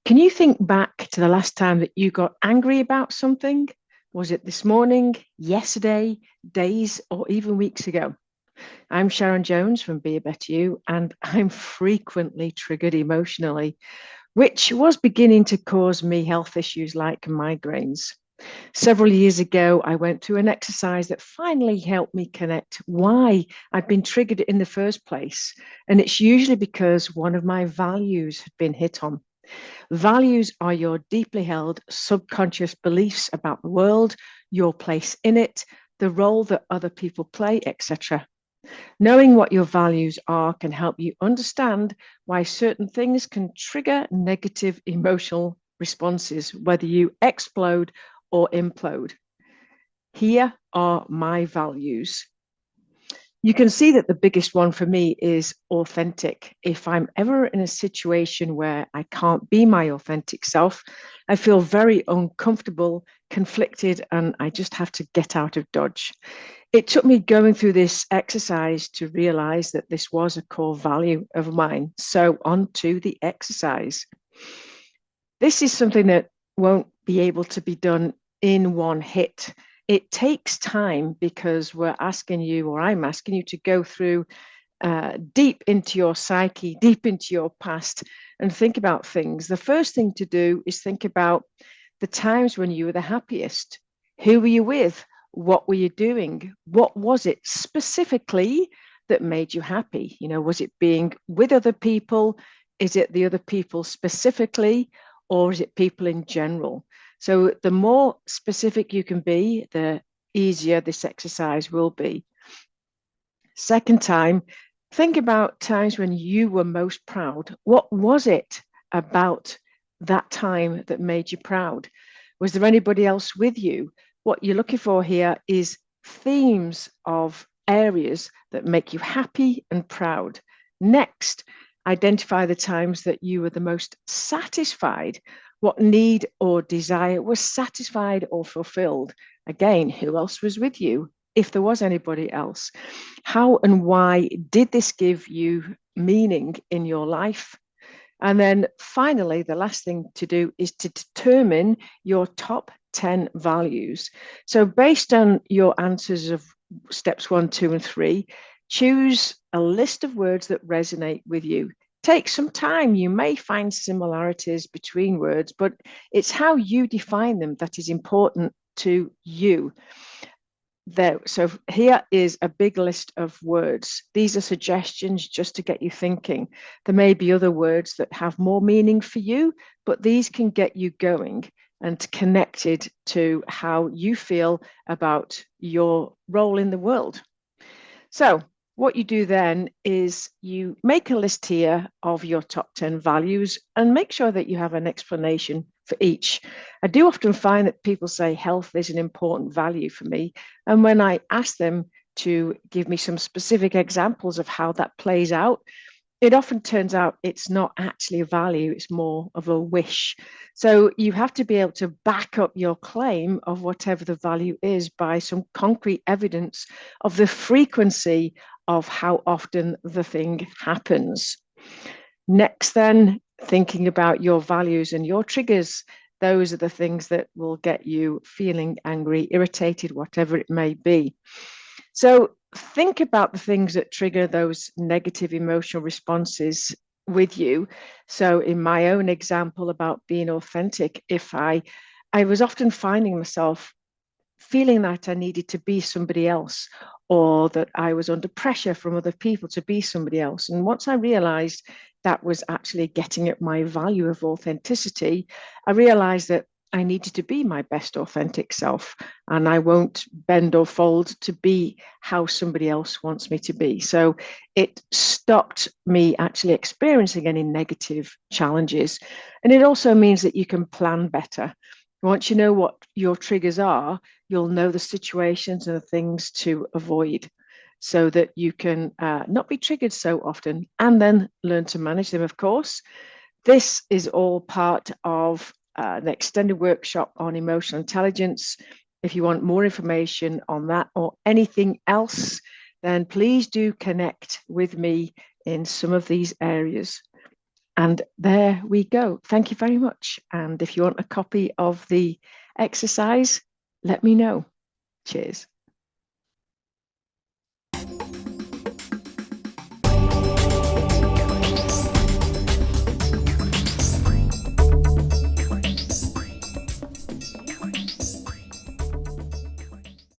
Can you think back to the last time that you got angry about something? Was it this morning, yesterday, days, or even weeks ago? I'm Sharon Jones from Be a Better You, and I'm frequently triggered emotionally, which was beginning to cause me health issues like migraines. Several years ago, I went through an exercise that finally helped me connect why I'd been triggered in the first place. And it's usually because one of my values had been hit on. Values are your deeply held subconscious beliefs about the world, your place in it, the role that other people play, etc. Knowing what your values are can help you understand why certain things can trigger negative emotional responses, whether you explode or implode. Here are my values. You can see that the biggest one for me is authentic. If I'm ever in a situation where I can't be my authentic self, I feel very uncomfortable, conflicted, and I just have to get out of Dodge. It took me going through this exercise to realize that this was a core value of mine. So, on to the exercise. This is something that won't be able to be done in one hit. It takes time because we're asking you, or I'm asking you, to go through deep into your psyche, deep into your past, and think about things. The first thing to do is think about the times when you were the happiest. Who were you with? What were you doing? What was it specifically that made you happy? Was it being with other people? Is it the other people specifically? Or is it people in general? So the more specific you can be, the easier this exercise will be. Second time, think about times when you were most proud. What was it about that time that made you proud? Was there anybody else with you? What you're looking for here is themes of areas that make you happy and proud. Next, identify the times that you were the most satisfied. What need or desire was satisfied or fulfilled? Again, who else was with you? If there was anybody else, how and why did this give you meaning in your life? And then finally, the last thing to do is to determine your top 10 values. So, based on your answers of steps 1, 2, and 3, choose a list of words that resonate with you. Take some time. You may find similarities between words, but it's how you define them that is important to you. So here is a big list of words. These are suggestions just to get you thinking. There may be other words that have more meaning for you, but these can get you going and connected to how you feel about your role in the world. So what you do then is you make a list here of your top 10 values and make sure that you have an explanation for each. I do often find that people say health is an important value for me. And when I ask them to give me some specific examples of how that plays out, it often turns out it's not actually a value, it's more of a wish. So you have to be able to back up your claim of whatever the value is by some concrete evidence of the frequency of how often the thing happens. Next, then, thinking about your values and your triggers. Those are the things that will get you feeling angry, irritated, whatever it may be. So think about the things that trigger those negative emotional responses with you. So in my own example about being authentic, if I was often finding myself feeling that I needed to be somebody else, or that I was under pressure from other people to be somebody else. And once I realized that was actually getting at my value of authenticity, I realized that I needed to be my best authentic self, and I won't bend or fold to be how somebody else wants me to be. So it stopped me actually experiencing any negative challenges. And it also means that you can plan better. Once you know what your triggers are, you'll know the situations and the things to avoid so that you can not be triggered so often and then learn to manage them, of course. This is all part of an extended workshop on emotional intelligence. If you want more information on that or anything else, then please do connect with me in some of these areas. And there we go. Thank you very much. And if you want a copy of the exercise, let me know. Cheers.